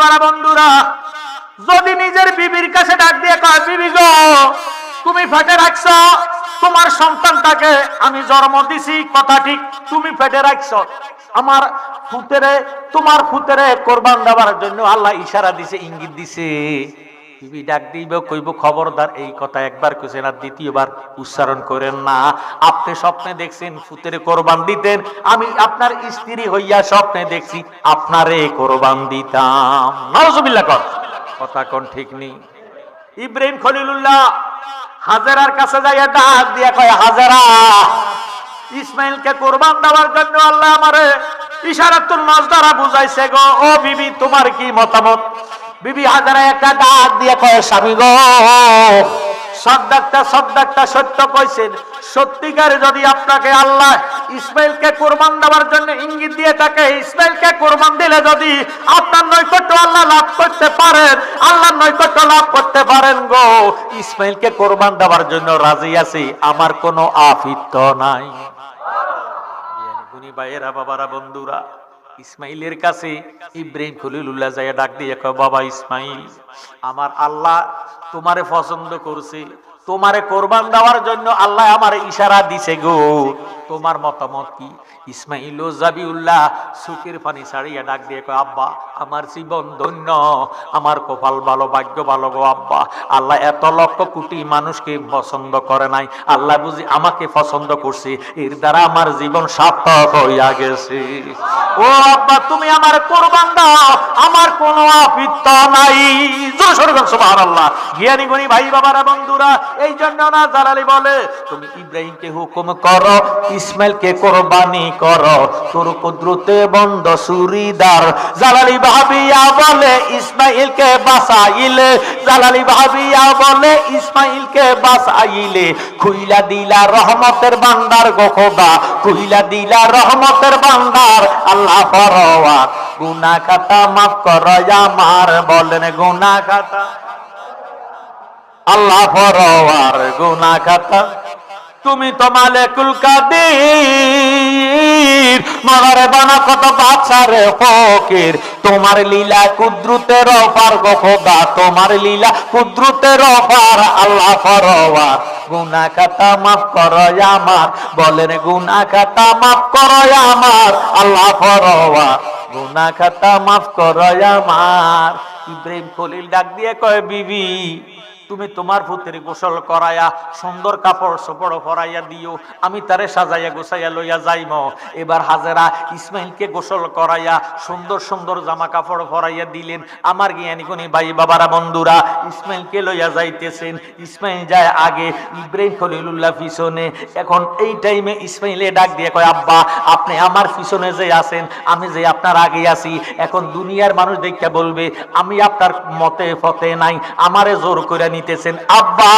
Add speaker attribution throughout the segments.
Speaker 1: বাবারা বন্ধুরা, যদি নিজের বিবির কাছে ডাক দিয়ে কয়, বিবি গো, তুমি পেটে রাখছ তোমার সন্তানটাকে, আমি জন্ম দিছি, কথা ঠিক, তুমি পেটে রাখছ আমার ফুতেরে, তোমার ফুতেরে কোরবান দেওয়ার জন্য আল্লাহ ইশারা দিছে, ইঙ্গিত দিছে। বিবি ডাক দিব, কইব খবরদার, এই কথা একবার কইছেন আর দ্বিতীয়বার উচ্চারণ করেন না। আপনি স্বপ্নে দেখছেন ফুতেরে কোরবান দিতেন, আমি আপনার স্ত্রী হইয়া স্বপ্নে দেখছি আপনারে কোরবান দিতাম। নাউজুবিল্লাহ কর, কথা কোন ঠিক নেই। ইব্রাহিম খলিলুল্লাহ হাজেরার কাছে যাইয়া ডাক দিয়া কয়, হাজেরা, ইসমাইলকে কোরবান দেওয়ার জন্য আল্লাহ আমারে ইশারাতুল নাজ দ্বারা বুঝাইছে গো। ও বিবি, তোমার কি মতামত? বিবি হাজারা একটা ডাক দিয়ে কয়, স্বামী গো, সদ্দাকটা সত্য কইছেন। সত্যিকারে যদি আপনাকে আল্লাহ ইসমাইলকে কোরবান দেওয়ার জন্য ইঙ্গিত দিয়ে থাকে, ইসমাইলকে কোরবান দিলে যদি আপনার নৈকট্য আল্লাহ লাভ করতে পারেন, আল্লাহর নৈকট্য লাভ করতে পারেন গো, ইসমাইলকে কোরবান দেওয়ার জন্য রাজি আছি, আমার কোনো আফিত্ত নাই। ভাইয়েরা, বাবারা, বন্ধুরা, ইসমাইলের কাছে ইব্রাহিম খলিলুল্লাহ যাইয়া ডাক দিয়ে কয়, বাবা ইসমাইল, আমার আল্লাহ তোমারে পছন্দ করছে, তোমারে কোরবান দেওয়ার জন্য আল্লাহ আমার ইশারা দিছে গো, তোমার মতামত কি? ইসমাইল ও জাবিউল্লাহ চোখের পানি ছাড়িয়া ডাক দিয়ে কয়, আব্বা, আমার জীবন ধন্য, আমার কপাল ভালো, ভাগ্য ভালো গো আব্বা। আল্লাহ এত লক্ষ কোটি মানুষকে পছন্দ করে নাই, আল্লাহ বুঝি আমাকে পছন্দ করছে, এর দ্বারা আমার জীবন সার্থক হইয়া গেছে। ও আব্বা, তুমি আমার কোরবান দাও, আমার কোনো আপত্তি নাই। জোরে সোরে বলেন সুবহানাল্লাহ। জ্ঞানী গুণী ভাই বাবারা বন্ধুরা, এই জন্য না জালালি বলে, তুমি ইব্রাহিমকে হুকুম করো, ইসমাইলকে কোরবানি করো, তোর কুদরতে বন্ধ সুরিদার। জালালি ভাবিয়া বলে, ইসমাইলকে বাঁচাইলে, জালালি ভাবিয়া বলে, ইসমাইলকে বাঁচাইলে, খুইলা দিলা রহমতের ভান্ডার গো খোদা, খুইলা দিলা রহমতের ভান্ডার। আল্লাহ পরওয়ার, গুনাহ খাতা মাফ করো আমার, বলেন গুনাহ খাতা, আল্লাহ পরওয়ার গুনাহ খাতা। তুমি তো মালিকুল কাদির, মগারে বানা কত বাচ্চারে ফকির, তোমার লীলা কুদরতের অপার গো খোদা, তোমার লীলা কুদরতের অপার। আল্লাহ পরওয়ার, গুনাহ খাতা মাফ করো আমার, বলেন গুনাহ খাতা মাফ করো আমার। আল্লাহ পরওয়ার, গুনাহ খাতা মাফ করো আমার। ইব্রাহিম খলিল ডাক দিয়ে কয়, বিবি, তুমি তোমার পুত্রে গোসল করাইয়া সুন্দর কাপড় চোপড় পরাইয়া দিও, আমি তারে সাজাইয়া গোছাইয়া লইয়া যাইম। এবার হাজেরা ইসমাইলকে গোসল করাইয়া সুন্দর সুন্দর জামা কাপড় পরাইয়া দিলেন। আমার জ্ঞানী গুণী ভাই বাবারা বন্ধুরা, ইসমাইলকে লইয়া যাইতেছেন। ইসমাইল যায় আগে, ইব্রাহিম খলিলুল্লাহ পিছনে। এখন এই টাইমে ইসমাইলে ডাক দিয়ে কয়, আব্বা, আপনি আমার পিছনে যে আছেন, আমি যে আপনার আগে আছি, এখন দুনিয়ার মানুষ দেখে বলবে আমি আপনার মতে ফতে নাই, আমারে জোর করে নিতেছেন। আব্বা,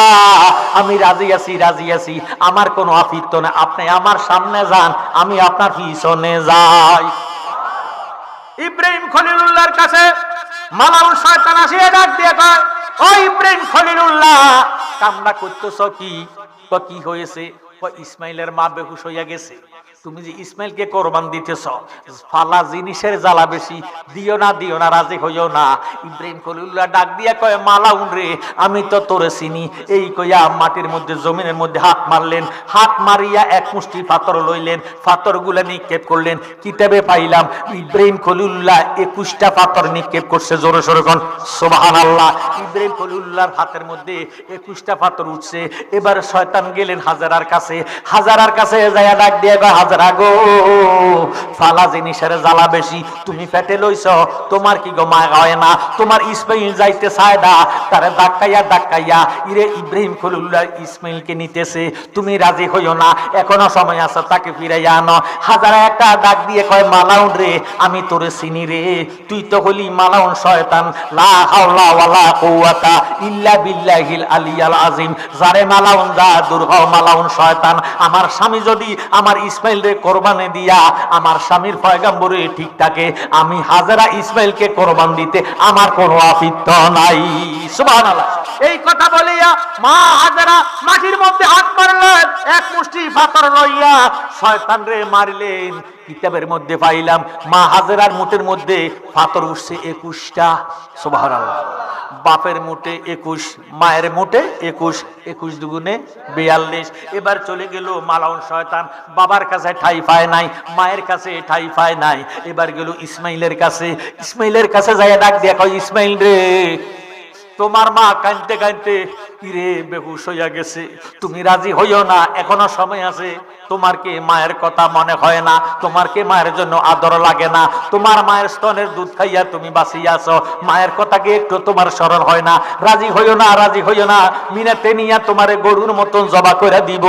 Speaker 1: আমি রাজি আছি, রাজি আছি, আমার কোনো আপত্তি না, আপনি আমার সামনে যান, আমি আপনার পিছনে যাই। ইব্রাহিম খলিলুল্লাহর কাছে মালাউল শয়তান আসিয়া ডাক দিয়ে কয়, ও ইব্রাহিম খলিলুল্লাহ, কামনা করতেছ কি? কি হয়েছে? ইসমাইলের মা বেহুশ হইয়া গেছে, তুমি যে ইসমাইলকে কোরবান দিতেছ, ফালা জিনিসের জ্বালা বেশি, দিও না, দিও না, রাজি হইও না। ইব্রাহিম খলিলুল্লাহ ডাক দিয়া কয়, মালাউন রে, আমি তো তোরে চিনি। এই কইয়া মাটির মধ্যে, জমিনের মধ্যে হাত মারলেন, হাত মারিয়া এক মুষ্টি পাথর লইলেন, পাথরগুলা নিক্ষেপ করলেন। কিতাবে পাইলাম ইব্রাহিম খলিলুল্লাহ 21টা পাথর নিক্ষেপ করছে। জোরে সোরে কোন সুবহানাল্লাহ। ইব্রাহিম খলিলুল্লাহর হাতের মধ্যে 21টা পাথর উঠছে। এবার শয়তান গেলেন হাজারার কাছে, হাজারার কাছে যাইয়া ডাক দিয়ে কয়, হাজরা গো, ফালা জিনিসের জ্বালা বেশি, তুমি পেটে লইছ, তোমার কি গো মা হয় না? তোমার ইসমাইল যাইতে চায় না, তারে ধাক্কাইয়া ধাক্কাইয়া ইরে ইব্রাহিম খলিলুল্লাহ ইসমাইলকে নিতেছে, তুমি রাজি হইও না, এখনো সময় আছে, তাকে ফিরাইয়া আনো। হাজারা একটা ডাক দিয়ে কয়, মালাউন রে, আমি তোরে চিনি রে, তুই তো হলি মালাউন শয়তান, লা হাওলা ওয়ালা কুওয়াতা ইল্লা বিল্লাহিল আলিয়াল আযীম। যারে মালাউন, যা দূর হও মালাউন শয়তান। আমার স্বামী যদি আমার ইসমাইল রে কোরবানি দিয়া আমার স্বামীর পয়গাম্বরে ঠিক থাকে, আমি হাজেরা ইসমাইলকে কোরবান দিতে আমার কোনো আপত্তি নাই। সুবহানাল্লাহ। এই কথা বলিয়া মা হাজেরা মাটির মধ্যে হাত মারলেন, এক মুষ্টি পাথর লইয়া শয়তান রে মারলেন। কিতাবের মধ্যে পাইলাম মা হাজেরার মুঠের মধ্যে পাথর উঠছে 21টা। সুবহানাল্লাহ। বাপের মুঠে 21, মায়ের মুঠে 21, 21 দুগুণে 42। এবার চলে গেল মালাউন শয়তান, বাবার কাছে ঠাই পায় নাই, মায়ের কাছে ঠাই পায় নাই, এবার গেল ইসমাইলের কাছে। ইসমাইলের কাছে যাইয়া ডাক দিয়া কয়, ইসমাইল রে, তোমার মা কাঁদতে কাঁদতে ইরে বেহুশ হইয়া গেছে, তুমি রাজি হইও না, এখনো সময় আছে। তোমার কি মায়ের কথা মনে হয় না? তোমার কি মায়ের জন্য আদর লাগে না? তোমার মায়ের স্তনের দুধ খাইয়া তুমি বাঁচিয়ে আছো, মায়ের কথা কি একটু তোমার স্মরণ হয় না? রাজি হইও না, রাজি হইও না, মিনাতে নিয়া তোমারে গরুর মতন জবা করে দিব।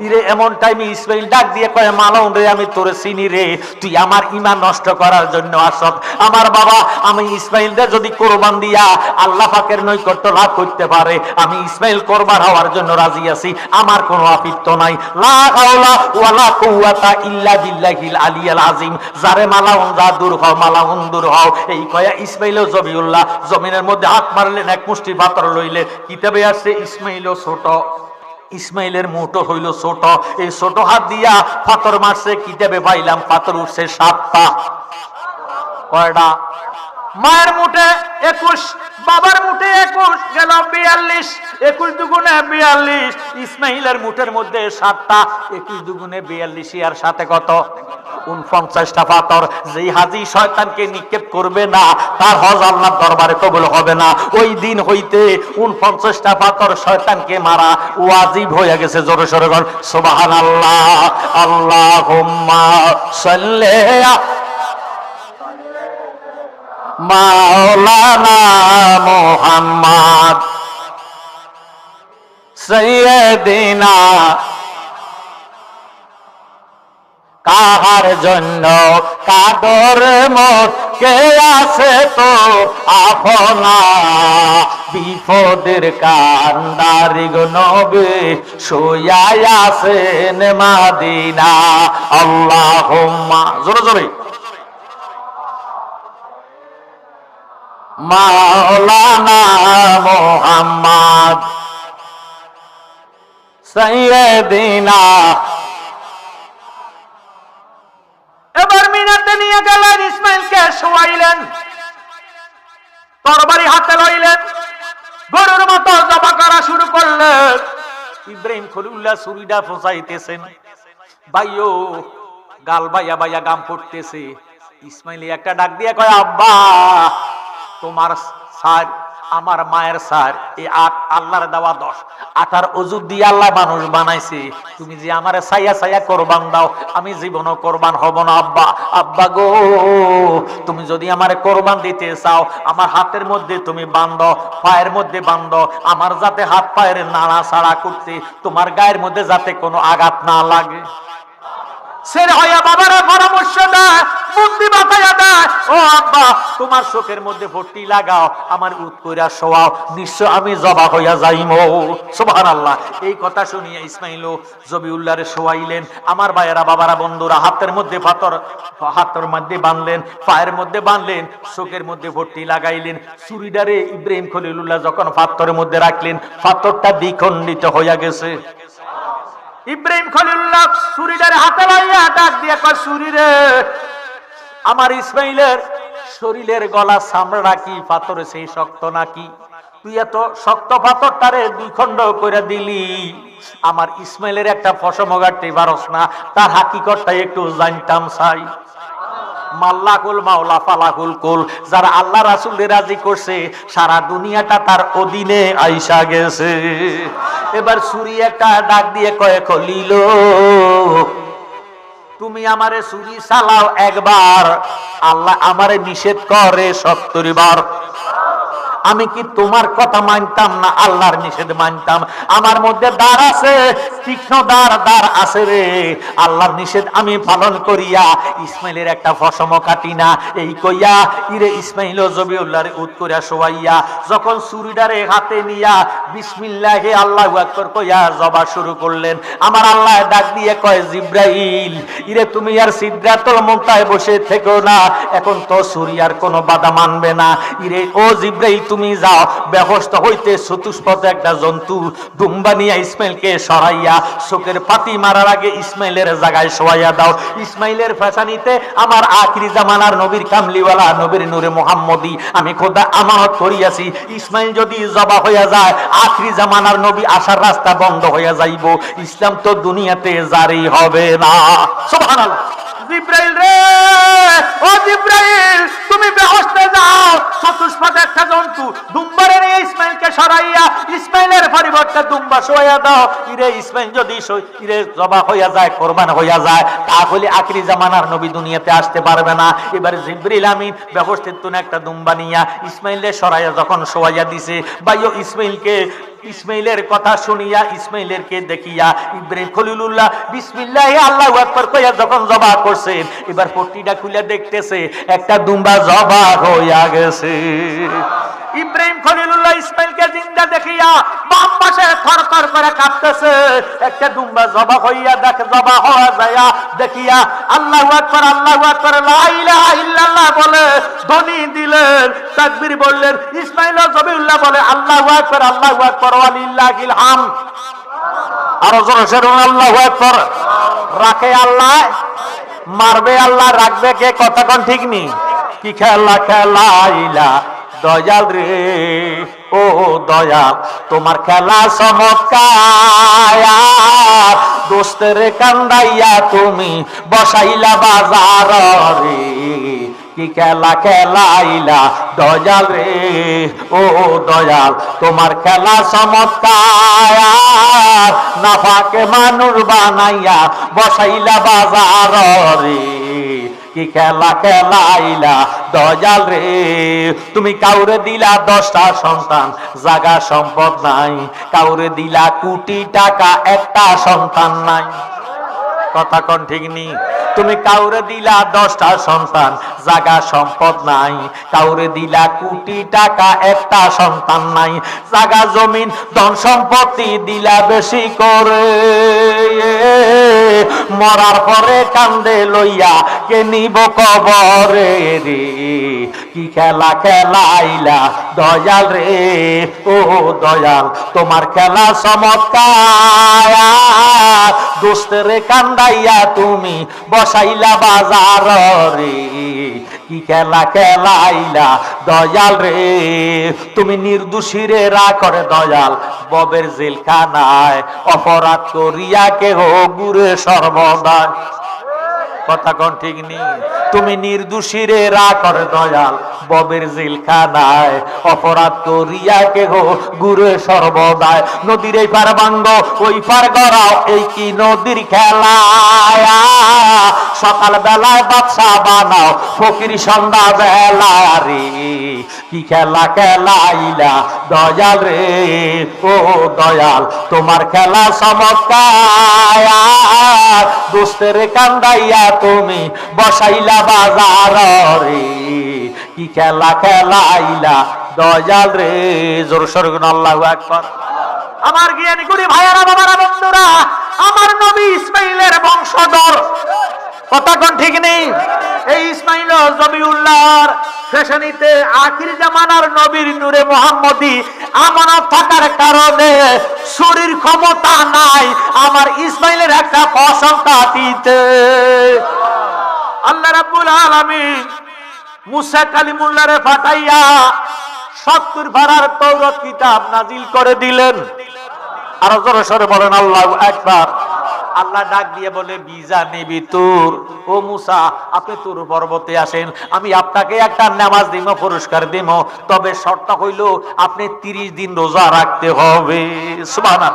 Speaker 1: ইরে এমন টাইমে ইসমাইল ডাক দিয়ে কয়, মালাউন রে, আমি তোরে চিনি রে, তুই আমার ঈমান নষ্ট করার জন্য আসত। আমার বাবা, আমি ইসমাইল রে যদি কোরবান দিয়া আল্লাহ পাকের নৈকট্য লাভ করতে পারে, আমি ইসমাইল কোরবান হওয়ার জন্য রাজি আছি, আমার কোনো আপত্তি নাই। লা হাওলা ওয়ালা কুওয়াতা ইল্লা বিল্লাহিল আলিয়্যিল আযীম। যারে মালাউন, যা দূর হও, মালাউন দূর হও। এই কয়া ইসমাইল ও জবিউল্লাহ জমিনের মধ্যে হাত মারলেন, এক মুষ্টি পাথর লইলে। কিতাবে আসছে ইসমাইল ছোট, ইসমাইলের মুঠো হইল ছোট, এই ছোট হাত দিয়া পাথর মারছে। কিতাবে পাইলাম পাথর উঠছে 7টা। কয়টা? মায়ের মুঠে 21, বাবার মুঠে 21, গেল 42, 21 দুগুণে 42। ইসমাইলের মুঠের মধ্যে 7টা, 21 দুগুণে 42, আর সাথে কত? 49টা পাথর। যেই হাজি শয়তানকে নিক্ষেপ করবে না, তার হজ আল্লাহর দরবারে কবুল হবে না। ওই দিন হইতে 49টা পাথর শয়তানকে মারা ওয়াজিব হয়ে গেছে। জোরে সোরে বল সুবহানাল্লাহ। আল্লাহুম্মা সাল্লি মাওলানা মুহাম্মদ সাইয়্যিদিনা। কাহার জন্য কাদর মত কে আছে তো আপনা, বিপদের কান্দারি গো নবী শুইয়া আছেন মাদিনা। আল্লাহুম্মা, জোরে জোরে, মাওলানা মুহাম্মদ সাইয়্যিদিনা। এবার মিনাতে নিয়ে গেলেন, ইসমাইলকে শোয়াইলেন, তরবারি হাতে লইলেন, গরুর মতো জবা করা শুরু করলেন। ইব্রাহিম খলিলুল্লাহ ছুরিটা ফোঁসাইতেছেন, ভাইও গাল বাইয়া বাইয়া গাম পড়তেছে। ইসমাইল একটা ডাক দিয়ে কয়, আব্বা, তোমার সার আমার মায়ের সার, এই আল্লাহর দেওয়া 10 আটার ওযু দিয়ে আল্লাহ মানুষ বানাইছে, তুমি যে আমারে ছাইয়া ছাইয়া কোরবান দাও, আমি জীবনও কোরবান হব না। আব্বা, আব্বা গো, তুমি যদি আমারে কোরবান দিতে চাও, আমার হাতের মধ্যে তুমি বাঁধো, পায়ের মধ্যে বাঁধো, আমার যাতে হাত পায়ের নাড়া ছাড়া করতে, তোমার গায়ের মধ্যে যাতে কোনো আঘাত না লাগে। ছেড়ে হইয়া বাবারা পরামর্শ দেয়, বুদ্ধি বাতাইয়া দেয়, ও আব্বা, তোমার চোখের মধ্যে পট্টি লাগাও, আমার উত কইরা শোয়াও, নিশ্চয় আমি জবা হইয়া যাইমু। সুবহানাল্লাহ। এই কথা শুনিয়া ইসমাইল জবিউল্লাহরে শোয়াইলেন। আমার ভাইয়েরা, বাবারা, বন্ধুরা, হাতের মধ্যে পাথর, হাতের মধ্যে বাঁধলেন, পায়ের মধ্যে বাঁধলেন, চোখের মধ্যে পট্টি লাগাইলেন। ছুরিটারে ইব্রাহিম খলিলুল্লাহ যখন পাথরের মধ্যে রাখলেন, পাথরটা দ্বিখণ্ডিত হইয়া গেছে। ইব্রাহিম খলিলুল্লাহ ছুরিটারে হাতে লইয়া ডাক দিয়ে কয়, ছুরি রে, আমার ইসমাইলের শরীরের গলা চামড়া কি পাথরে সেই শক্ত নাকি? তুই এত শক্ত পাথরটারে 2 খণ্ড করে দিলি, আমার ইসমাইলের একটা পশম গাড়তে পারস না, তার হাকিকতটা একটু জানতাম চাই। মাল্লাকুল মাওলা ফালাকুল কুল, যারা আল্লাহ রাসূলকে রাজি করছে, সারা দুনিয়াটা তার অধীনে আইসা গেছে। এবার ছুরি একটা ডাক দিয়ে কয়, খলিল, তুমি আমারে ছুরি চালাও একবার, আল্লাহ আমারে নিষেধ করে 70 বার। আমি কি তোমার কথা মানতাম না আল্লাহর নিষেধ মানতাম? আমার মধ্যে দ্বার আছে, তীক্ষ্ণ দ্বার আছে রে। আল্লাহর নিষেধ আমি পালন করিয়া ইসমাইলের একটা ফসম কাটি না। এই কইয়া ইরে ইসমাইল জবিউল্লাহরে উত করিয়া শোয়াইয়া যখন ছুরিটারে হাতে নিয়া বিসমিল্লাহি আল্লাহু আকবার কইয়া জবা শুরু করলেন, আমার আল্লাহ ডাক দিয়ে কয়, জিব্রাইল, ইরে তুমি আর সিদরাতুল মুনতাহায় বসে থেকো না, এখন তো ছুরি আর কোনো বাধা মানবে না। ইরে ও জিব্রাইল, তুমি যাও, ব্যবস্থা হইতে চতুষ্পথে একটা জন্তু দুম্বা নিয়ে ইসমাইলকে সরাইয়া চোখের পাতি মারার আগে ইসমাইলের জায়গায় শোয়াইয়া দাও। ইসমাইলের ফেসানিতে আমার আখিরি জামানার নবীর কামলিওয়ালা নবীর নূরে মুহাম্মদী আমি খোদা আমানত করিয়াছি, ইসমাইল যদি জবা হইয়া যায় আখিরি জামানার নবী আসার রাস্তা বন্ধ হইয়া যাইব, ইসলাম তো দুনিয়াতে জারি হবে না। সুবহানাল্লাহ। জিব্রাইল রে, ও জিব্রাইল, তুমি বেহেশতে যাও, চতুষ্পথে একটা জন্তু দুম্বারে নিয়ে ইসমাইলকে সরাইয়া ইসমাইলের পরিবর্তে দুম্বা শোয়া দাও। ইরে ইসমাইল যদি ইরে জবা হইয়া যায়, কোরবান হইয়া যায়, তাহলে আখিরি জামানার নবী দুনিয়াতে আসতে পারবে না। এবার জিব্রাইল আমিন বেহেশতের তুনে একটা দুম্বা নিয়া ইসমাইলের সরাইয়া যখন শোয়া দিছে, ভাইও ইসমাইলের কথা শুনিয়া ইসমাইলেরকে দেখিয়া ইব্রাহিম খলিলুল্লাহ বিসমিল্লাহি আল্লাহু আকবার কইয়া যখন জবাহ করছেন, এবার পট্টিটা খুলে দেখতেছে একটা দুম্বা জবাহ হইয়া গেছে। ইব্রাহিম খলিলুল্লাহ ইসমাইলকে জিন্দা দেখিয়া বাম পাশে থরথর করে কাঁপতেছে। একটা দুম্বা জবাহ হইয়া জবাহ হওয়া যায়া দেখিয়া আল্লাহু আকবার লা ইলাহা ইল্লাল্লাহ বলে ধ্বনি দিলেন, তাকবীর বললেন। ইসমাইল ও জবিউল্লাহ বলে আল্লাহু আকবার ওয়া লিল্লাহিল হামদ। আর জোরে জোরে আল্লাহু আকবার। রাখে আল্লাহ, মারবে আল্লাহ, রাখবে কে? কথা কোন ঠিক নি? কি খেলা খেলাইলা দয়াল রে, ও দয়াল তোমার খেলা চমৎকার, দোস্তের কান্দাইয়া তুমি বসাইলা বাজার রে, কি খেলা খেলাইলা দয়াল রে, ও দয়াল তোমার খেলা চমৎকার, নাফাকে মানুষ বানাইয়া বসাইলা বাজার রে, কি খেলা খেলাইলা দয়াল রে। তুমি কাউরে দিলা 10টা সন্তান, জাগা সম্পদ নাই, কাউরে দিলা কোটি টাকা, একটা সন্তান নাই। কথা কোন ঠিক নি? তুমি কাউরে দিলা 10টা সন্তান, জাগা সম্পদ নাই, কাউরে দিলা কোটি টাকা, একটা সন্তান নাই। জাগা জমিন ধন সম্পত্তি দিলা বেশি করে, মরার পরে কান্দে লইয়া কে নিব কবরে রে, কি খেলা খেলাইলা দয়াল রে, ও দয়াল তোমার খেলা চমৎকার, দোস্তের কান্দাইয়া তুমি বসাইলা বাজার রে, কি খেলা খেলাইলা দয়াল রে। তুমি নির্দোষীরে রাখরে দয়াল ববের জেলখানায়, অপরাধ করিয়া কেহ গুরে সর্বদা। কথা কোন ঠিক নি? তুমি নির্দোষীরে রাখর দয়াল ববের জেলখানায়, অপরাধ করিয়া কেহ গুরে সর্বদায়। নদীর এই পার ভাঙ্গ ওই পার গড়াও, এই কি নদীর খেলা? সকাল বেলায় বাদশা বানাও, ফকির সন্ধ্যা বেলা রে, কি খেলা খেলাইলা দয়াল রে, ও দয়াল তোমার খেলা চমৎকার, দোস্তের কান্দাইয়া তুমি বসাইলা বাজার রে, কি খেলা খেলাইলা দয়াল রে। জোর সোরে আল্লাহু আকবার। আমার জ্ঞানী গুণী ভাইয়েরা, বাবারা, বন্ধুরা, আমার নবী ইসমাইলের বংশধর। কথা কোন ঠিক নেই? এই ইসমাইল জবিউল্লাহর ফেশনিতে আখিরি জামানার নবীর নূরে মুহাম্মদী আমানত থাকার কারণে শরীর ক্ষমতা নাই আমার ইসমাইলের একটা প্রশংসা দিতে। আল্লাহ রাব্বুল আলামিন মুসা কালিমুল্লাহরে পাঠাইয়া 70 পারার তৌরাত কিতাব নাজিল করে দিলেন। আর জোরে সোরে বলেন আল্লাহু আকবার। আল্লাহ ডাক দিয়ে বলে, বিজা নিবি তুর, ও মুসা আপনি তুর পর্বতে আসেন, আমি আপনাকে একটা নামাজ দিব, পুরস্কার দিব, তবে শর্ত হইল আপনি 30 দিন রোজা রাখতে হবে। সুবহানাল্লাহ।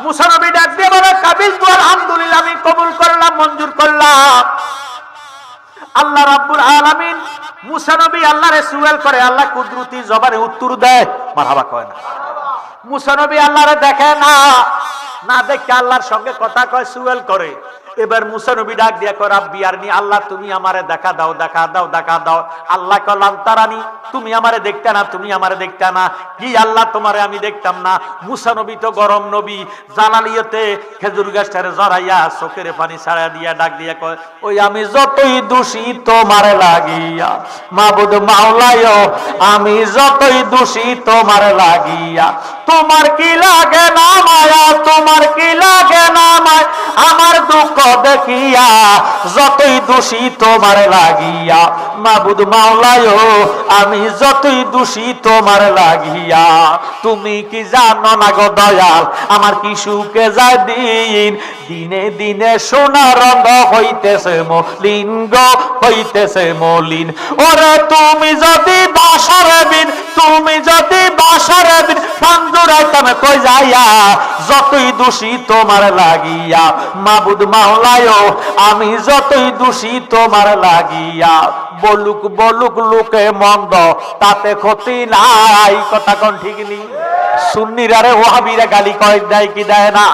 Speaker 1: মুসা নবী ডাক দিয়ে বলে, কাবিল তু, আলহামদুলিল্লাহ, আমি কবুল করলাম, মঞ্জুর করলাম। আল্লাহ রাব্বুল আলামিন মুসা নবী আল্লাহরে সুয়েল করে, আল্লাহ কুদরতি জবানে উত্তর দেয়, মারহাবা কয় না। মুসা নবী আল্লাহরে দেখে না, না দেখে আল্লাহর সঙ্গে কথা কয়, সুয়েল করে। এবার মুসা নবী ডাক দিয়া কয় রাব্বি আরনি, আল্লাহ তুমি আমারে দেখা দাও, দেখা দাও, দেখা দাও। আল্লাহ কয় লান তারানি, তুমি আমারে দেখতে না, তুমি আমারে দেখতে না। কি আল্লাহ তোমারে আমি দেখতাম না? মুসা নবী তো গরম নবী, জালালিয়তে খেজুর গাছটারে জড়াইয়া চোখের পানি ছাড়া দিয়া ডাক দিয়া কয়, ওই আমি যতই দোষী তোমার লাগিয়া, মাবুদ মাওলায় আমি যতই দোষী তোমার লাগিয়া, তোমার কি লাগে না মায়া, তোমার কি লাগে না মায়া আমার দুঃখ দেখিয়া, যতই দোষী তোমার লাগিয়া, মাবুদ মাওলায় আমি যতই দোষী তোমার লাগিয়া। তুমি কি জানো না গো দয়াল, আমার কি সুখে যায় দিন, দিনে দিনে সোনা রঙ হইতেছে মলিন গো, হইতেছে মলিন। ওরে তুমি যদি বাসারে বিন, তুমি যদি বাসারে বিন পাঞ্জুরাইতাম কই যাইয়া, যতই দোষী তোমার লাগিয়া, মাবুদ মাওলায় আমি যতই দোষী তোমার লাগিয়া। বলুক বলুক লোকে মন্দ, তাতে ক্ষতি নাই, কথা কোন ঠিক নি? সুন্নিরা রে ওয়াহাবিরা গালি কয় দেয় কি দেয় না?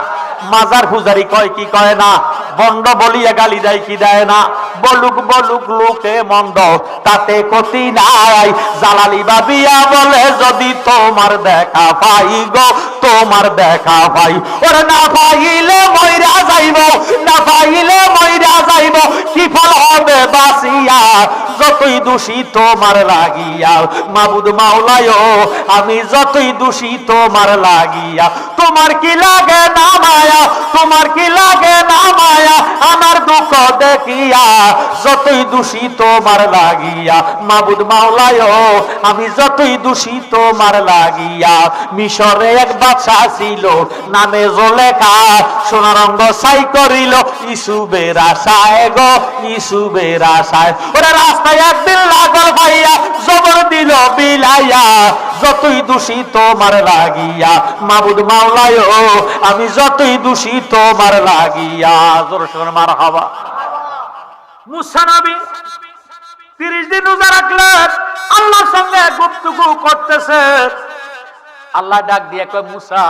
Speaker 1: মাজার পূজারি কয় কি কয় না? বন্ড বলিয়া গালি দেয় কি দেয় না? বলুক বলুক লোকে মন্দ, তাতে ক্ষতি নাই। জালালি বাবিয়া বলে যদি তোমার দেখা পাই গো, তোমার দেখা পাই, ওরে না পাইলে মইরা যাইব, না পাইলে মইরা যাইব, কি ফল হবে বাসিয়া, যতই দোষী তোমার লাগিয়া, মাবুদ মাওলায় আমি যতই দোষী তোমার লাগিয়া। তোমার কি লাগে না মায়া, তোমার কি লাগে না মায়া আমার দুঃখ দেখিয়া, যতই দোষী তোমার লাগিয়া, মাবুদ মাওলায় আমি যতই দোষী তোমার লাগিয়া। মিশরে এক বাদশা ছিল নামে জোলেখা, সোনার রঙ ছাই করিল ইসুবের আশায় গো, ইসুবের আশায়। ওরা রাস্তায় একদিন লাগল ভাইয়া, জবর দিল বিলাইয়া, যতই দোষী তোমার লাগিয়া, মাবুদ মাওলায় আমি যতই দোষী তোমার লাগিয়া। জোর সোর মারহাবা। মুসা নবী 30 দিন রোজা রাখলেন, আল্লাহর সঙ্গে গুপ্তগু করতেছে। আল্লাহ ডাক দিয়ে কয়, মুসা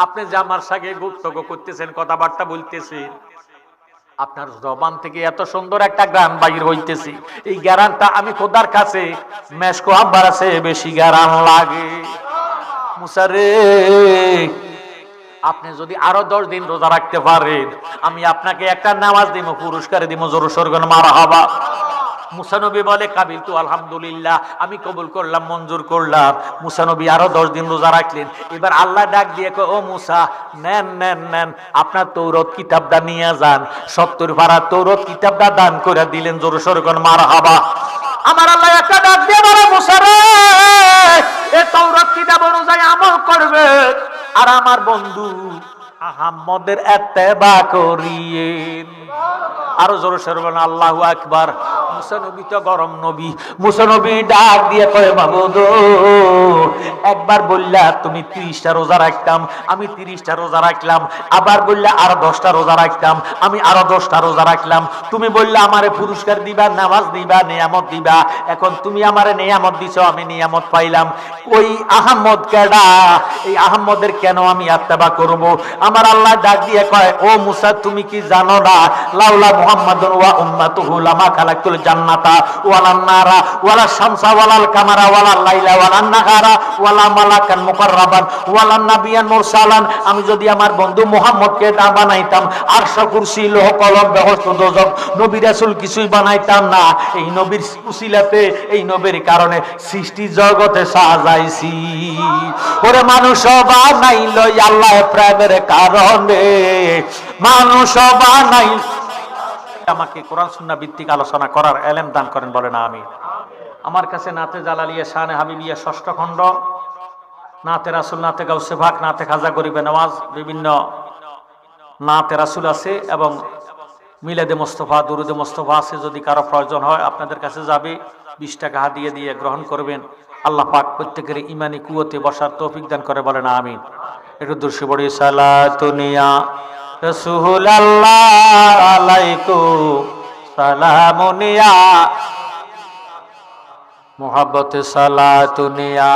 Speaker 1: আপনি যে আমার সঙ্গে গুপ্তগু করতেছেন, কথাবার্তা বলতেছেন, আপনার জবান থেকে এত সুন্দর একটা গান বাইর হইতেছে, এই গানটা আমি খোদার কাছে মেশকো আব্বার আছে বেশি গান লাগে। মুসা রে, আপনি যদি আরো 10 দিন রোজা রাখতে পারেন, আমি আপনাকে একটা নামাজ দিব, পুরস্কার দিব। জোর সরগন মারহাবা। মুসা নবী বলে কাবিল তু, আলহামদুলিল্লাহ, আমি কবুল করলাম, মঞ্জুর করলাম। মুসা নবী আরো 10 দিন রোজা রাখলেন। এবার আল্লাহ ডাক দিয়ে কয়, ও মুসা নেন নেন নেন, আপনার তৌরত কিতাবটা নিয়ে যান। 70 পারা তৌরত কিতাবটা দান করে দিলেন। জোর সরগন মারহাবা। আমার আল্লাহ একটা ডাক দিয়ে বলে, মুসা রে, এই তৌরত কিতাব অনুযায়ী আমল করবে, আর আমার বন্ধু আহমদের ইত্তেবা করিয়েন। আরো জোরে সরে বলেন আল্লাহু আকবার। মুসা নবী তো গরম নবী, মুসা নবী ডাক দিয়ে কয়, মাবুদ একবার বললা তুমি 30টা রোজা রাখতাম, আমি 30টা রোজা রাখলাম। আবার বললা আরো 10টা রোজা রাখতাম, আমি আরো 10টা রোজা রাখলাম। তুমি বললা আমারে পুরস্কার দিবা, নামাজ দিবা, নিয়ামত দিবা। এখন তুমি আমারে নিয়ামত দিছো, আমি নিয়ামত পাইলাম। ওই আহমদ কেডা? এই আহমদের কেন আমি ইত্তেবা করব? আমার আল্লাহ ডাক দিয়ে কয়, ও মুসা তুমি কি জানো না, লাউলা মুহাম্মাদুন ওয়া উম্মাতুহু লামা খালাকতুল জান্নাতা ওয়ালান নারা ওয়ালা শামসা ওয়ালাল কামারা ওয়ালাল লাইলা ওয়ালান নাহারা ওয়ালা মালাকান মুকাররাবান ওয়ালান নাবিয়ান মুরসালান। আমি যদি আমার বন্ধু মুহাম্মদকে না বানাইতাম, আরশ কুরসি লোহ কলম বেহেশত দোজখ নবী রাসূল কিছুই বানাইতাম না। এই নবীর উসিলাতে, এই নবীর কারণে সৃষ্টি জগতে সাজাইছি। ওরে মানুষ বানাইল আল্লাহ প্রেমের কারণে, মানুষ বানাই। আমাকে কোরআন সুন্নাহ ভিত্তিক আলোচনা করার এলেম দান করেন, বলেন আমিন। আমার কাছে নাতে জালালিয়া শানে হাবিবিয়া 6ষ্ঠ খণ্ড, নাতে রাসূল, নাতে গাউসে পাক, নাতে খাজা গরিবে নওয়াজ, বিভিন্ন নাতে রাসূল আছে এবং মিলাদে মোস্তফা, দুরুদে মোস্তফা আছে। যদি কারো প্রয়োজন হয় আপনাদের কাছে যাবে, 20 টাকা হাদিয়া দিয়ে গ্রহণ করবেন। আল্লাহ পাক প্রত্যেকের ইমানি কুওয়াতে বসার তৌফিক দান করে, বলেন আমিন। একটু দুরূদ পড়ি। সালাতুনিয়া রাসূলুল্লাহ আলাইকুম সালামুনিয়া মুহাব্বতে সালাতুনিয়া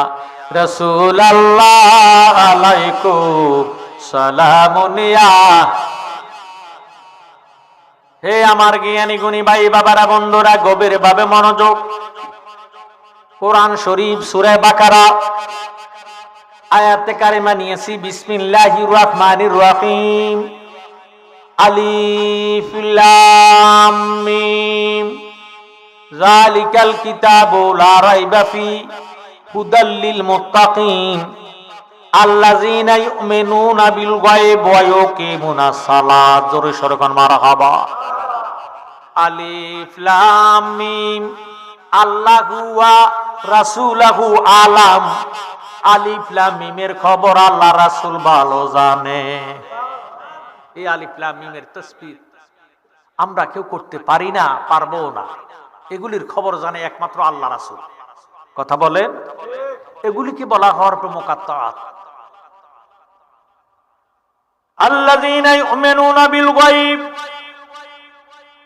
Speaker 1: রাসূলুল্লাহ আলাইকুম সালামুনিয়া হে আমার জ্ঞানী গুণী ভাই বাবারা বন্ধুরা, গভীর ভাবে মনোযোগ। কোরআন শরীফ সূরা বাকারা আয়াতে কারিমা নিয়েছি। বিসমিল্লাহির রহমানির রহিম। আলিফ লাম মিম যালিকাল কিতাবু লা রাইবা ফি হুদাল লিল মুত্তাকিন আল্লাযীনা ইউমিনুনা বিল গায়ব ওয়া ইউকিমুনাস সালাত। জোরে সরে কোন মারহাবা। আলিফ লাম মিম আল্লাহু ওয়া রাসূলুহু আলাম। আলিফ লাম মিমের খবর আল্লাহ রাসূল ভালো জানে। এই আলিফ লাম মিমের তাসবিহ আমরা কেউ করতে পারি না, পারবো না। এগুলির খবর জানে একমাত্র আল্লাহ রাসূল। কথা বলেন, এগুলিকে বলা হরফে মুকাত্তাআত। আল্লাযীনা ইউমিনুনা বিল গায়ব।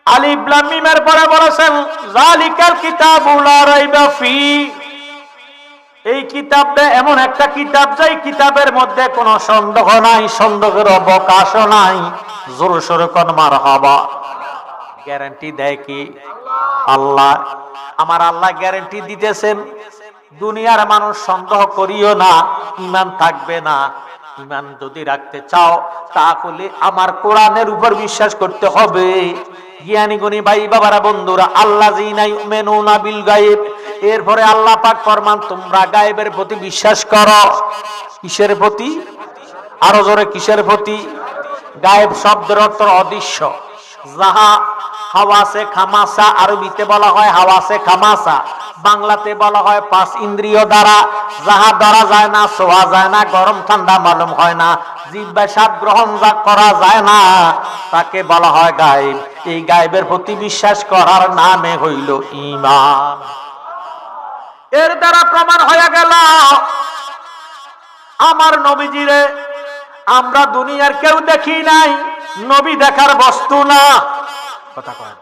Speaker 1: আলিফ লাম মিমের পরে বলেছেন যালিকাল কিতাবু লা রাইবা ফি। এই কিতাবটা এমন একটা কিতাব, যে কিতাবের মধ্যে কোনো সন্দেহ নাই, সন্দেহের অবকাশ নাই। জোরে সোরে কোন মারহাবা। গ্যারান্টি দেয় কি? আল্লাহ। আমার আল্লাহ গ্যারান্টি দিতেছেন, দুনিয়ার মানুষ সন্দেহ করিও না, ঈমান থাকবে না। ঈমান যদি রাখতে চাও তাহলে আমার কোরআনের উপর বিশ্বাস করতে হবে। জ্ঞানী গুণী ভাই বাবারা বন্ধুরা, আল্লাযীনা ইউমিনুনা বিল গায়ব। এরপরে আল্লাহ পাক ফরমান, তোমরা গায়েবের প্রতি বিশ্বাস করো। কিসের প্রতি? আরো জোরে, কিসের প্রতি? গায়েব শব্দের অর্থ অদৃশ্য। যাহা হাওয়াসে খামাসা, আরবিতে বলা হয় হাওয়াসে খামাসা, বাংলাতে বলা হয় পাঁচ ইন্দ্রিয় দ্বারা। যাহা ধরা যায় না, ছোঁয়া যায় না, গরম ঠান্ডা মালুম হয় না, জিহ্বায় স্বাদ গ্রহণ যা করা যায় না, তাকে বলা হয় গায়েব। এই গায়েবের প্রতি বিশ্বাস করার নামে হইল ঈমান। এর দ্বারা প্রমাণ হয়ে গেল আমার নবীজিরে আমরা দুনিয়ার কেউ দেখি নাই, নবী দেখার বস্তু না। কথা কয়,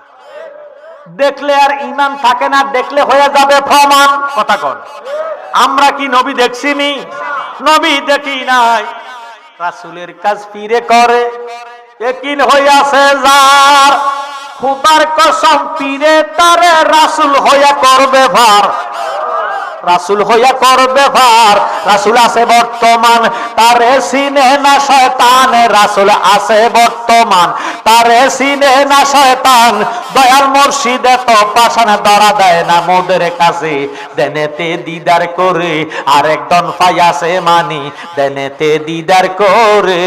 Speaker 1: দেখলে আর ঈমান থাকে না, দেখলে হয়ে যাবে প্রমাণ। কথা কন, আমরা কি নবী দেখছিনি? নবী দেখি নাই। রাসূলের কাজ পীরে করে, একিন হইয়াছে যার, খোদার কসম পীরে তারে রাসূল হইয়া করবে ভার। রাসূল হইয়া করবে ভার। রাসূল আছে বর্তমান, তারে চিনে না শয়তান। রাসূল আছে বর্তমান, তারে চিনে না শয়তান। দয়াল মুর্শিদে তো পাশানে ধরা দেয় না মোদের কাছে, দেনেতে দিদার করে আরেকজন পাইয়াছে মানি, দেনেতে দিদার করে।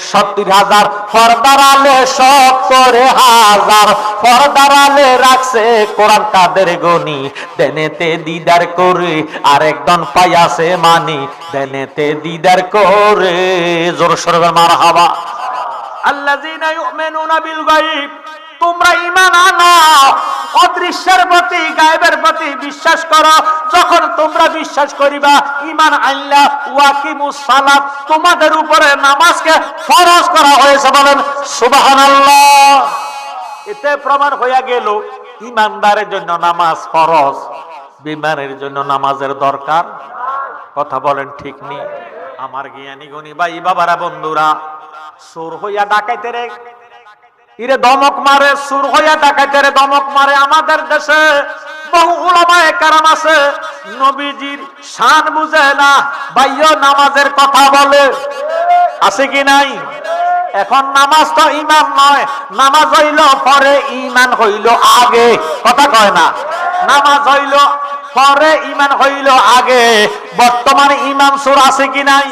Speaker 1: ৭০,০০০ পর্দার আলে ৭০,০০০ পর্দার আলে রাখছে কোরআন কাদের গনি, দেনেতে দিদার করে আরেকজন পাইয়াছে মানি, দেনেতে দিদার করে। জোর সরে মারহাবা। আল্লাযীনা ইউমিনুনা বিল গায়ব। তোমরা ঈমান আনো, অদৃশ্যের প্রতি গায়েবের প্রতি বিশ্বাস করো। যখন তোমরা বিশ্বাস করিবা, ঈমান আনলা, ওয়াকিমুস সালাত, তোমাদের উপরে নামাজকে ফরজ করা হয়েছে। বলেন সুবহানাল্লাহ। এতে প্রমাণ হইয়া গেল ঈমানদারের জন্য নামাজ ফরজ, বিমানের জন্য নামাজের দরকার। কথা বলেন ঠিক নেই? আমার জ্ঞানী গুণী ভাই বাবারা বন্ধুরা, সুর হইয়া ডাকাইতেরে ইরে দমক মারে, সুর হইয়া ডাকাইতেরে দমক মারে। আমাদের দেশে বহু উলামায়ে কেরাম আছে, নবীজির শান বুঝে না, বাইয় নামাজের কথা বলে। আছে কি নাই? এখন নামাজ তো ঈমান নয়, নামাজ হইল পরে, ঈমান হইল আগে। কথা কয় না? নামাজ হইল পরে, ঈমান হইল আগে। বর্তমানে ইমাম সুর আছে কি নাই?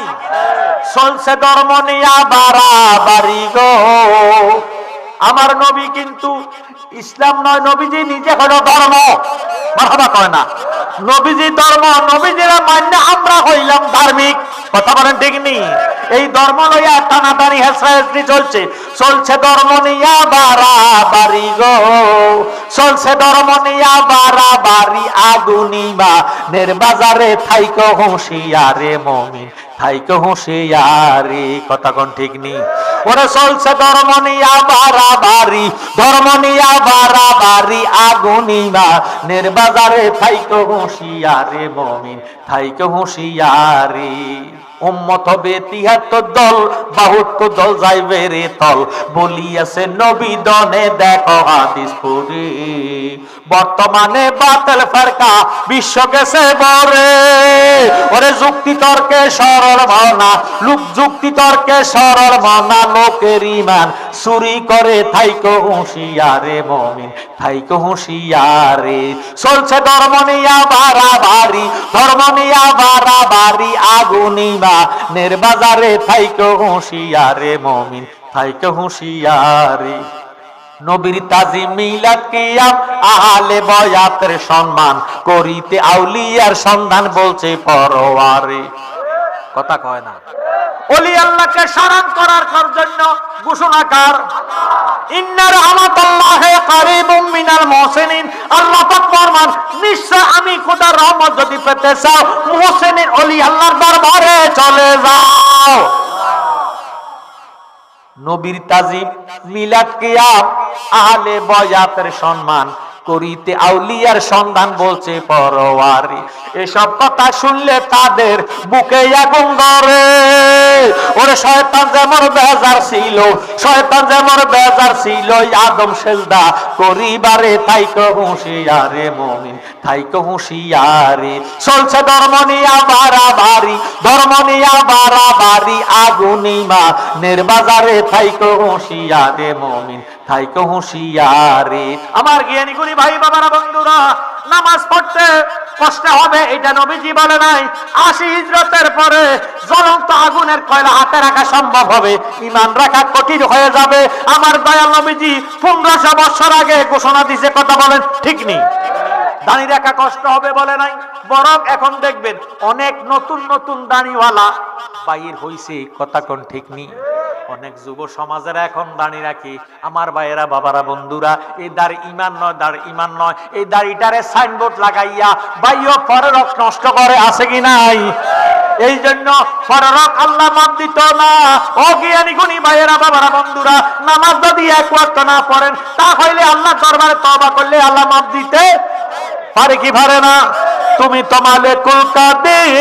Speaker 1: চলছে ধর্ম নিয়া বাড়াবাড়ি গো। আমার নবী কিন্তু ইসলাম নয়, নবীজি নিজে হলো ধর্ম। মারহাবা কয় না? নবীজি ধর্ম, নবীজিরা মান্য আমরা হইলাম ধার্মিক। কথা বলেন ঠিক নি? এই ধর্ম লইয়া টানাটানি হেসরাহেসরি চলছে। চলছে ধর্ম নিয়া বাড়াবাড়ি গো, চলছে ধর্ম নিয়া বাড়াবাড়ি। আগুনিমা নের বাজারে থাইকো হুঁশিয়ারে মুমিন, থাইকো হুঁশিয়ারি। কথা কোন ঠিক নি? ওরে চলছে ধর্ম নিয়া বাড়াবাড়ি, ধর্ম নিয়া বাড়াবাড়ি। আগুনিমা নের বাজারে থাইকো হুঁশিয়ারে মুমিন, থাইকো হুঁশিয়ারি। উম্মত হবে ৭৩ দল, ৭২ দল যাইবে রে তল, বলিয়াছে নবী দনে দেখো হাদিস পড়ে। বর্তমানে বাতিল ফেরকা বিশ্ব গেছে বরে, ওরে যুক্তি তর্কে সরল ভাবনা, লোক যুক্তি তর্কে সরল ভাবনা, লোকের ইমান চুরি করে থাইকো হুঁশিয়ারে মুমিন, থাইকো হুঁশিয়ারে। চলছে ধর্ম নিয়া বাড়াবাড়ি, ধর্ম নিয়া বাড়াবাড়ি, আগুন ইমানের বাজারে, থাইকো হুঁশিয়ারে মুমিন, থাইকো হুঁশিয়ারে। নবীর তাজিম মিলাদ কিয়াম আহলে বয়াতের সম্মান, করিতে আউলিয়ার সন্ধান বলছে পরওয়ারে। কথা কয় না? ওলি আল্লাহকে স্মরণ করার জন্য ঘোষণাকার ইন্না রাহমাতাল্লাহি কারীবুম মিনাল মুহসিনিন। আল্লাহ পাক ফরমান, নিশ্চয় আমি খোদার রহমত যদি পেতে চাও, মুহসিনিন ওলি আল্লাহর দরবারে চলে যাও। নবীর তাজিম মিলাদ কিয়াম আহলে বয়াতের সম্মান, করিতে আউলিয়ার সন্ধান বলছে পরওয়ারি। এসব কথা শুনলে তাদের বুকে আগুন ধরে। ওরে শয়তান যেমন বেজার ছিল, শয়তান যেমন বেজার ছিল আদম সেজদা করিবারে, থাইকো হুঁশিয়ারে মুমিন, থাইকো হুঁশিয়ারে। চলছে ধর্ম নিয়া বাড়াবাড়ি, ধর্ম নিয়া বাড়াবাড়ি, আগুন ইমানের বাজারে, থাইকো হুঁশিয়ারে মুমিন, থাইকো হুঁশিয়ারে। আমার জ্ঞানী গুণী ভাই বাবারা বন্ধুরা, নামাজ পড়তে কষ্ট হবে এটা নবীজি বলে নাই। ৮০ হিজরতের পরে জ্বলন্ত আগুনের কয়লা হাতে রাখা সম্ভব হবে, ঈমান রাখা কঠিন হয়ে যাবে। আমার দয়াল নবীজি ১৫০০ বছর আগে ঘোষণা দিয়েছে, কথা বলেন ঠিক নেই? দাড়ি রাখা কষ্ট হবে বলে নাই, বরং এখন দেখবেন অনেক নতুন নতুন দাড়িওয়ালা বাইর হইছে, কথা কোন ঠিক নেই? অনেক যুব সমাজের এখন দাড়ি রাখি। আমার ভাইয়েরা বাবারা বন্ধুরা, এই দাড়ি ইমান নয়, দাড়ি ইমান নয়। এই দাড়িটারে সাইনবোর্ড লাগাইয়া বাইও পররক নষ্ট করে, আছে কি নাই? এই জন্য পররক আল্লাহ মাপ দিত না। ও জ্ঞানী গুণী ভাইয়েরা বাবারা বন্ধুরা, নামাজ যদি এক ওয়াক্ত না পড়েন, তাহলে আল্লাহ দরবারে তওবা করলে আল্লাহ মাপ দিতে পারে কি পারে না? তুমি তো মালিকুল কাদির,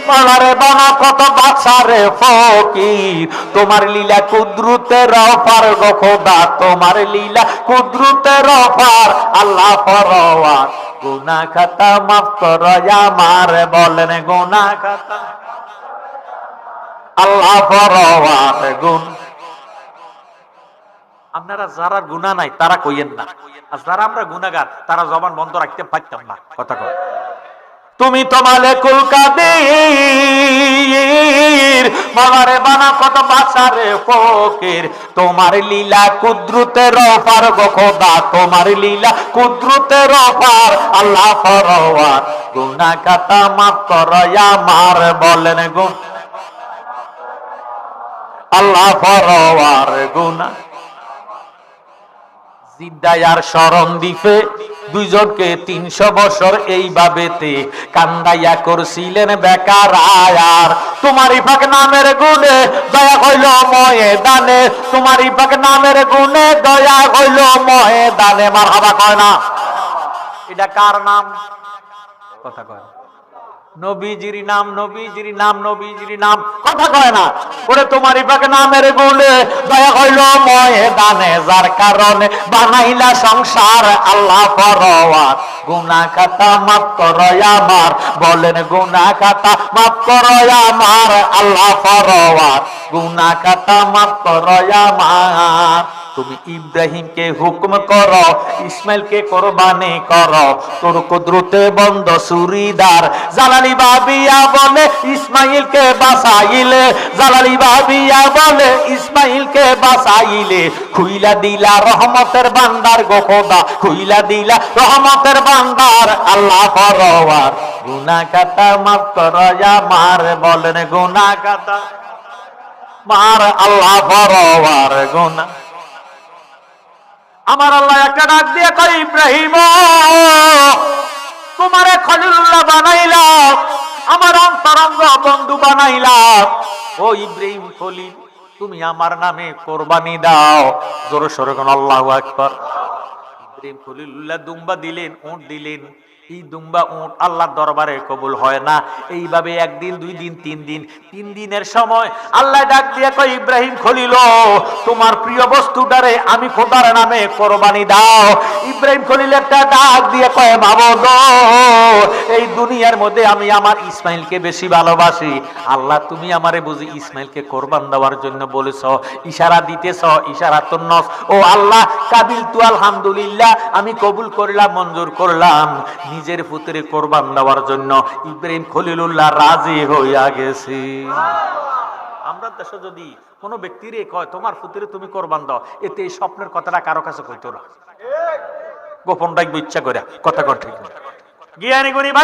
Speaker 1: মালারে বানা কত বাদশারে ফকির, তোমার লীলা কুদরতের অপার গো খোদা, তোমার লীলা কুদরতের অপার আল্লাহ পরওয়ার। গুনাহ খাতা মাফ করো আমার, বলেন গুনাহ খাতা আল্লাহ পরওয়ার। গুণ আপনারা যারা গুনাহ নাই তারা কইয়েন না, আর যারা আমরা গুনাহগার তারা জবান বন্ধ রাখতে পারতাম না, কথা কয়। তুমি তো মালিকুল কাদির, মালারে বানা কত বাদশারে ফকির, তোমার লীলা কুদরতের অপার গো খোদা, তোমার লীলা কুদরতের অপার আল্লাহ পরওয়ার। গুনাহ খাতা মাফ করো আমার, বলেন গুণ আল্লাহ পরওয়ার। গুনাহ জিদ্দায়ার শরণ দিতে দুইজনকে ৩০০ বছর এইভাবেতে কান্দাইয়া করছিলেন বেকার আয়ার। তোমারই পাক নামের গুণে দয়া হইল ময়দানে, তোমারই পাক নামের গুণে দয়া হইল ময়দানে। মারহাবা কয় না? এটা কার নাম? কথা কয় নবীজির নাম, নবীজির নাম, নবীজির নাম, কথা কয় না? ওরে তোমারই পাক নামের গুণে দয়া হইল ময়দানে, যার কারণে বানাইলা সংসার আল্লাহ পরওয়ার। গুনাহ খাতা মাফ করো আমার, বলেন গুনাহ খাতা মাফ করো আমার আল্লাহ পরওয়ার। গুনাহ খাতা মাফ করো আমার। তুমি ইব্রাহিমকে হুকুম করো, ইসমাইলকে কোরবানি করো, তোর কুদরতে বন্ধ সুরিদার। জালালি ভাবিয়া বলে ইসমাইলকে বাঁচাইলে, জালালি ভাবিয়া বলে ইসমাইলকে বাঁচাইলে, খুইলা দিলা রহমতের বান্দার গো খোদা, খুইলা দিলা রহমতের বান্দার আল্লাহ পরওয়ার। গুনাহ খাতা মাফ করো আমার, বলেন গুনাহ খাতা মার আল্লাহ পরওয়ার। গুনাহ আমার আল্লাহ একটা ডাক দিয়ে কই, ইব্রাহিম তোমারে খলিলুল্লাহ বানাইলাম, আমার অন্তরঙ্গ বন্ধু বানাইলাম। ও ইব্রাহিম খলিল, তুমি আমার নামে কোরবানি দাও। জোরে সোরে কোন আল্লাহু আকবার। ইব্রাহিম খলিলুল্লাহ দুম্বা দিলেন, উট দিলেন, এই দুম্বা উট আল্লাহর দরবারে কবুল হয় না। এইভাবে একদিন, 2 দিন, 3 দিন, 3 দিনের সময় আল্লাহ ডাক দিয়ে কয়, ইব্রাহিম খলিল, তোমার প্রিয় বস্তুটারে আমি খোদার নামে কোরবানি দাও। ইব্রাহিম খলিল একটা ডাক দিয়ে কয়, মাবুদ, এই দুনিয়ার মধ্যে আমি আমার ইসমাইলকে বেশি ভালোবাসি। আল্লাহ তুমি আমারে বুঝি ইসমাইলকে কোরবান দেওয়ার জন্য বলেছ, ইশারা দিতেছ, ইশারা তো নস। ও আল্লাহ, কাবিল তু, আলহামদুলিল্লাহ, আমি কবুল করলাম, মঞ্জুর করলাম নিজের পুত্রে কোরবান দেওয়ার জন্য। ইব্রাহিম খলিলুল্লাহ রাজি হইয়া গেছে। আমরা দেশে যদি কোনো ব্যক্তির কয় তোমার পুত্রে তুমি কোরবান দাও, এতে এই স্বপ্নের কথাটা কারো কাছে কইতো না, গোপন রাখবো ইচ্ছা করে, কথা কর ঠিক না। জ্ঞানী গুণী ভাই।